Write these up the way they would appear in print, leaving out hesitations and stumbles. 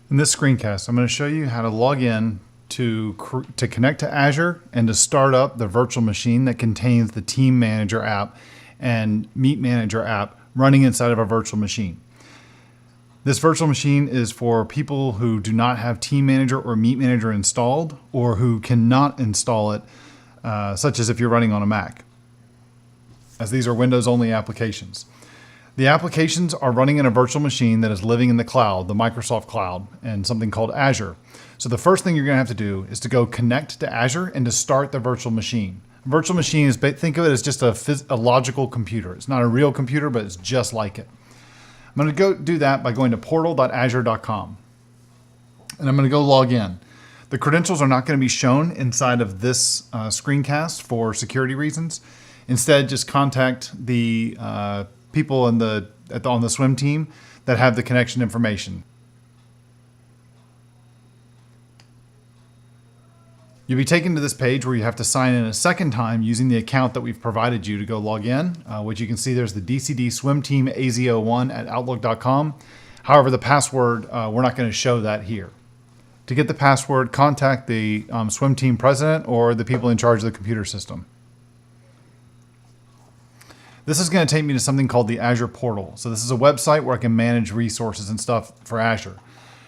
In this screencast, I'm going to show you how to log in to connect to Azure and to start up the virtual machine that contains the Team Manager app and Meet Manager app running inside of a virtual machine. This virtual machine is for people who do not have Team Manager or Meet Manager installed, or who cannot install it, such as if you're running on a Mac, as these are Windows-only applications. The applications are running in a virtual machine that is living in the cloud, the Microsoft cloud, and something called Azure. So the first thing you're going to have to do is to go connect to Azure and to start the virtual machine. A virtual machine is, think of it as just a logical computer. It's not a real computer, but it's just like it. I'm going to go do that by going to portal.azure.com. And I'm going to go log in. The credentials are not going to be shown inside of this screencast for security reasons. Instead, just contact the people on the swim team that have the connection information. You'll be taken to this page where you have to sign in a second time using the account that we've provided you to go log in, which you can see there's the DCD Swim Team AZ01 at outlook.com. However, the password, we're not going to show that here. To get the password, contact the swim team president or the people in charge of the computer system. This is going to take me to something called the Azure Portal. So this is a website where I can manage resources and stuff for Azure.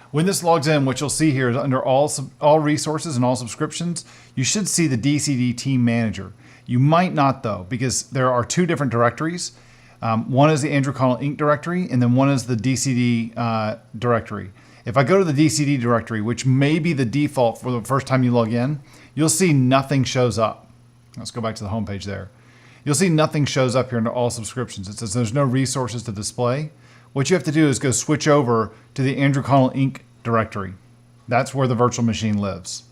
When this logs in, what you'll see here is under all resources and all subscriptions, you should see the DCD Team Manager. You might not though, because there are two different directories. One is the Andrew Connell Inc. directory, and then one is the DCD directory. If I go to the DCD directory, which may be the default for the first time you log in, you'll see nothing shows up. Let's go back to the home page there. You'll see nothing shows up here under all subscriptions. It says there's no resources to display. What you have to do is go switch over to the Andrew Connell Inc. directory. That's where the virtual machine lives.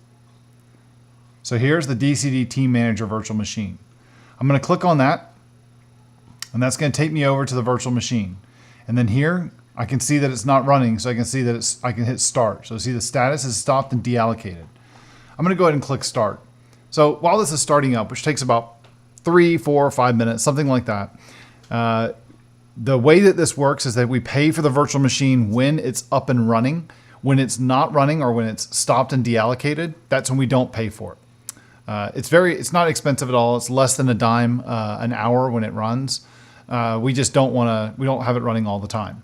So here's the DCD Team Manager virtual machine. I'm going to click on that, and that's going to take me over to the virtual machine. And then here, I can see that it's not running, so I can see that I can hit start. So see the status is stopped and deallocated. I'm going to go ahead and click start. So while this is starting up, which takes about 3, 4, 5 minutes, something like that, the way that this works is that we pay for the virtual machine when it's up and running. When it's not running or when it's stopped and deallocated, that's when we don't pay for it. It's not expensive at all. It's less than a dime an hour when it runs. We just don't have it running all the time.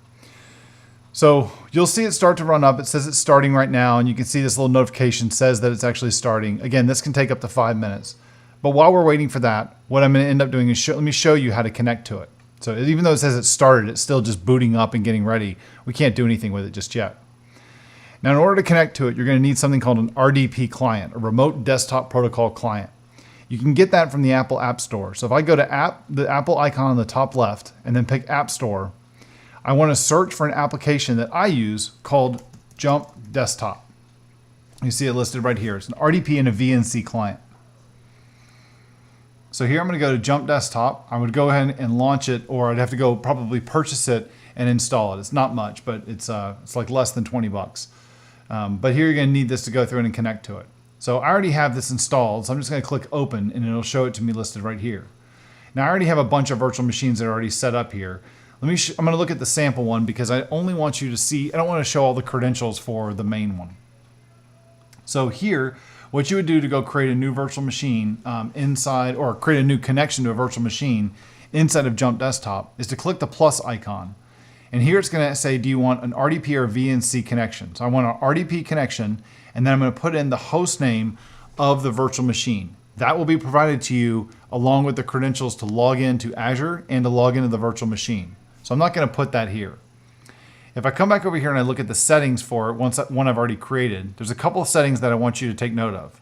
So you'll see it start to run up. It says it's starting right now, and you can see this little notification says that it's actually starting. Again, this can take up to 5 minutes. But while we're waiting for that, what I'm going to end up doing is let me show you how to connect to it. So even though it says it started, it's still just booting up and getting ready. We can't do anything with it just yet. Now, in order to connect to it, you're going to need something called an RDP client, a remote desktop protocol client. You can get that from the Apple App Store. So if I go to the Apple icon on the top left and then pick App Store, I want to search for an application that I use called Jump Desktop. You see it listed right here. It's an RDP and a VNC client. So here I'm going to go to Jump Desktop. I would go ahead and launch it, or I'd have to go probably purchase it and install it. It's not much, but it's like less than 20 bucks. But here you're going to need this to go through and connect to it. So I already have this installed, so I'm just going to click Open, and it'll show it to me listed right here. Now I already have a bunch of virtual machines that are already set up here. I'm going to look at the sample one because I only want you to see, I don't want to show all the credentials for the main one. So here, what you would do to go create a new virtual machine inside, or create a new connection to a virtual machine inside of Jump Desktop, is to click the plus icon. And here it's going to say, do you want an RDP or VNC connection? So I want an RDP connection, and then I'm going to put in the host name of the virtual machine. That will be provided to you along with the credentials to log into Azure and to log into the virtual machine. So I'm not going to put that here. If I come back over here and I look at the settings for it, one I've already created, there's a couple of settings that I want you to take note of.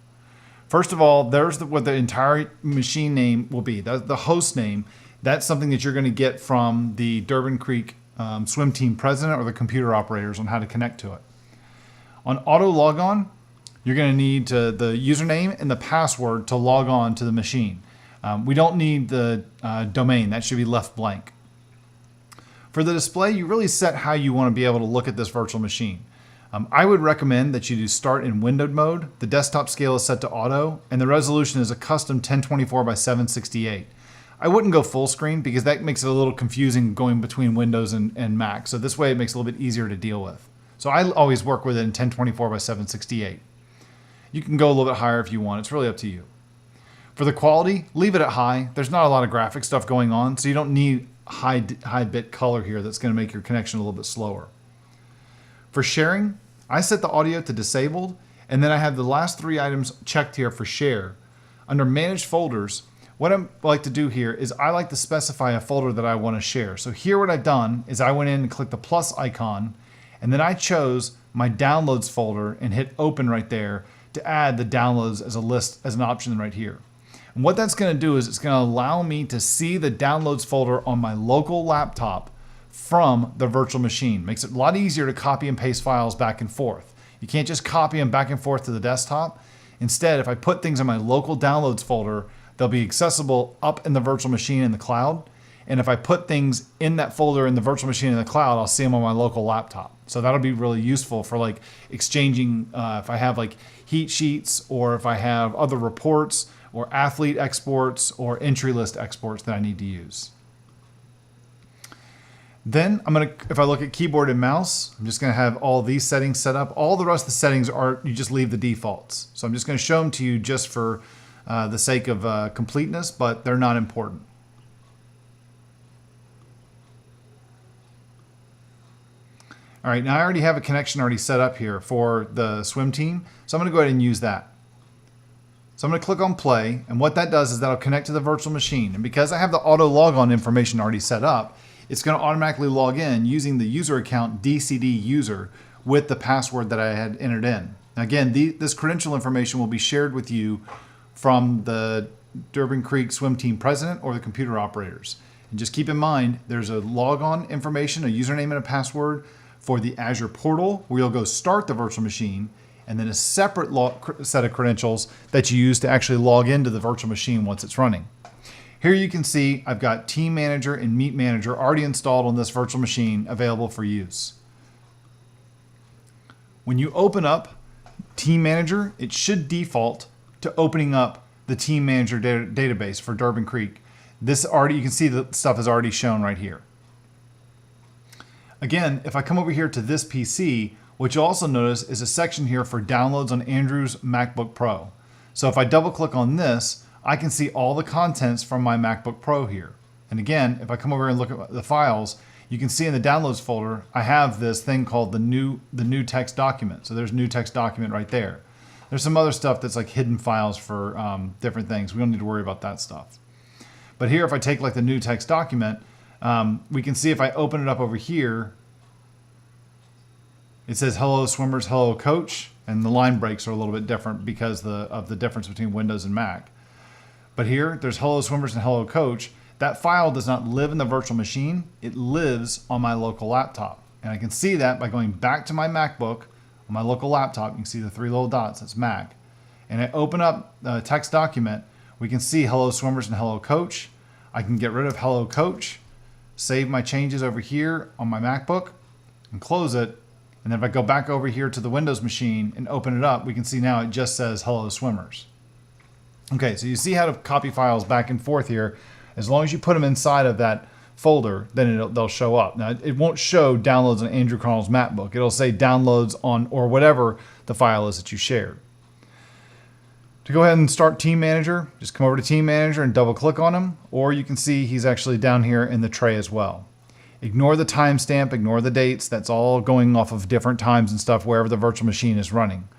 First of all, there's what the entire machine name will be. That's the host name. That's something that you're going to get from the Durbin Creek swim team president or the computer operators on how to connect to it. On auto logon, you're going to need the username and the password to log on to the machine. We don't need the domain. That should be left blank. For the display, you really set how you want to be able to look at this virtual machine. I would recommend that you do start in windowed mode. The desktop scale is set to auto, and the resolution is a custom 1024 by 768. I wouldn't go full screen because that makes it a little confusing going between Windows and Mac. So this way it makes it a little bit easier to deal with. So I always work with it in 1024 by 768. You can go a little bit higher if you want. It's really up to you. For the quality, leave it at high. There's not a lot of graphic stuff going on, so you don't need high bit color here that's going to make your connection a little bit slower. For sharing, I set the audio to disabled, and then I have the last 3 items checked here for share. Under managed folders, what I like to do here is I like to specify a folder that I want to share. So here what I've done is I went in and clicked the plus icon, and then I chose my downloads folder and hit open right there to add the downloads as a list, as an option right here. And what that's going to do is it's going to allow me to see the downloads folder on my local laptop from the virtual machine. Makes it a lot easier to copy and paste files back and forth. You can't just copy them back and forth to the desktop. Instead, if I put things in my local downloads folder, they'll be accessible up in the virtual machine in the cloud. And if I put things in that folder in the virtual machine in the cloud, I'll see them on my local laptop. So that'll be really useful for like exchanging, if I have like heat sheets, or if I have other reports or athlete exports or entry list exports that I need to use. Then if I look at keyboard and mouse, I'm just gonna have all these settings set up. All the rest of the settings you just leave the defaults. So I'm just gonna show them to you just for the sake of completeness, but they're not important. All right, now I already have a connection already set up here for the swim team. So I'm gonna go ahead and use that. So I'm gonna click on play, and what that does is that'll connect to the virtual machine. And because I have the auto logon information already set up, it's gonna automatically log in using the user account DCD user with the password that I had entered in. Now again, this credential information will be shared with you from the Durbin Creek swim team president or the computer operators. And just keep in mind, there's a logon information, a username and a password for the Azure Portal, where you'll go start the virtual machine, and then a separate set of credentials that you use to actually log into the virtual machine once it's running. Here you can see I've got Team Manager and Meet Manager already installed on this virtual machine available for use. When you open up Team Manager, it should default to opening up the Team Manager database for Durbin Creek. You can see the stuff is already shown right here. Again, if I come over here to this PC, what you'll also notice is a section here for downloads on Andrew's MacBook Pro. So if I double click on this, I can see all the contents from my MacBook Pro here. And again, if I come over and look at the files, you can see in the downloads folder, I have this thing called the new text document. So there's new text document right there. There's some other stuff that's like hidden files for different things. We don't need to worry about that stuff. But here, if I take like the new text document, we can see if I open it up over here, it says hello swimmers, hello coach, and the line breaks are a little bit different because of the difference between Windows and Mac. But here, there's hello swimmers and hello coach. That file does not live in the virtual machine, it lives on my local laptop. And I can see that by going back to my MacBook, on my local laptop, you can see the 3 little dots, that's Mac. And I open up the text document, we can see hello swimmers and hello coach. I can get rid of hello coach, save my changes over here on my MacBook, and close it. And then if I go back over here to the Windows machine and open it up, we can see now it just says hello swimmers. Okay, so you see how to copy files back and forth here. As long as you put them inside of that folder, then they'll show up. Now, it won't show downloads on Andrew Connell's MacBook. It'll say downloads on, or whatever the file is that you shared. To go ahead and start Team Manager, just come over to Team Manager and double click on him, or you can see he's actually down here in the tray as well. Ignore the timestamp, ignore the dates. That's all going off of different times and stuff wherever the virtual machine is running.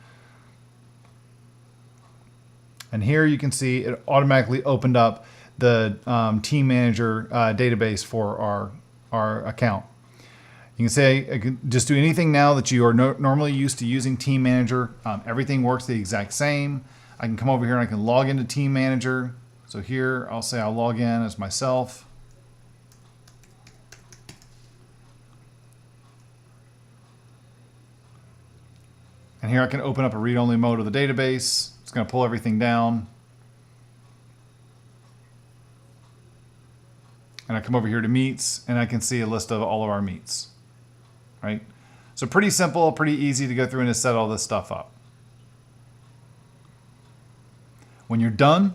And here you can see it automatically opened up the Team Manager database for our account. You can say, just do anything now that you are normally used to using Team Manager. Everything works the exact same. I can come over here and I can log into Team Manager. So here I'll say I'll log in as myself. And here I can open up a read-only mode of the database. It's going to pull everything down. And I come over here to meets, and I can see a list of all of our meets. Right? So pretty simple, pretty easy to go through and to set all this stuff up. When you're done,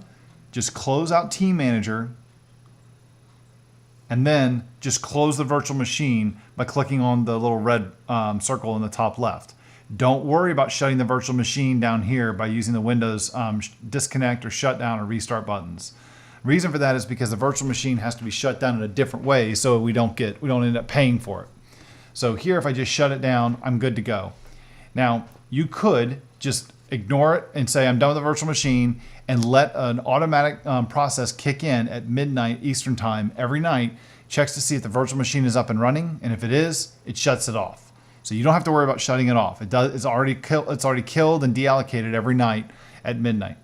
just close out Team Manager. and then just close the virtual machine by clicking on the little red circle in the top left. Don't worry about shutting the virtual machine down here by using the Windows disconnect or shutdown or restart buttons. Reason for that is because the virtual machine has to be shut down in a different way so we don't end up paying for it. So here, if I just shut it down, I'm good to go. Now, you could just ignore it and say I'm done with the virtual machine and let an automatic process kick in at midnight Eastern time every night, checks to see if the virtual machine is up and running, and if it is, it shuts it off. So you don't have to worry about shutting it off. It's already killed and deallocated every night at midnight.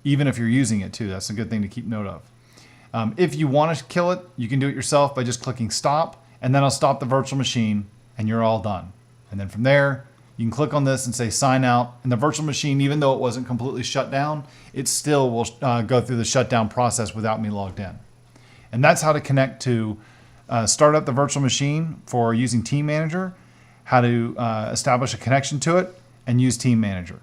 Even if you're using it too, that's a good thing to keep note of. If you want to kill it, you can do it yourself by just clicking stop, and then I'll stop the virtual machine, and you're all done. And then from there, you can click on this and say sign out, and the virtual machine, even though it wasn't completely shut down, it still will go through the shutdown process without me logged in. And that's how to connect to start up the virtual machine for using Team Manager, how to establish a connection to it, and use Team Manager.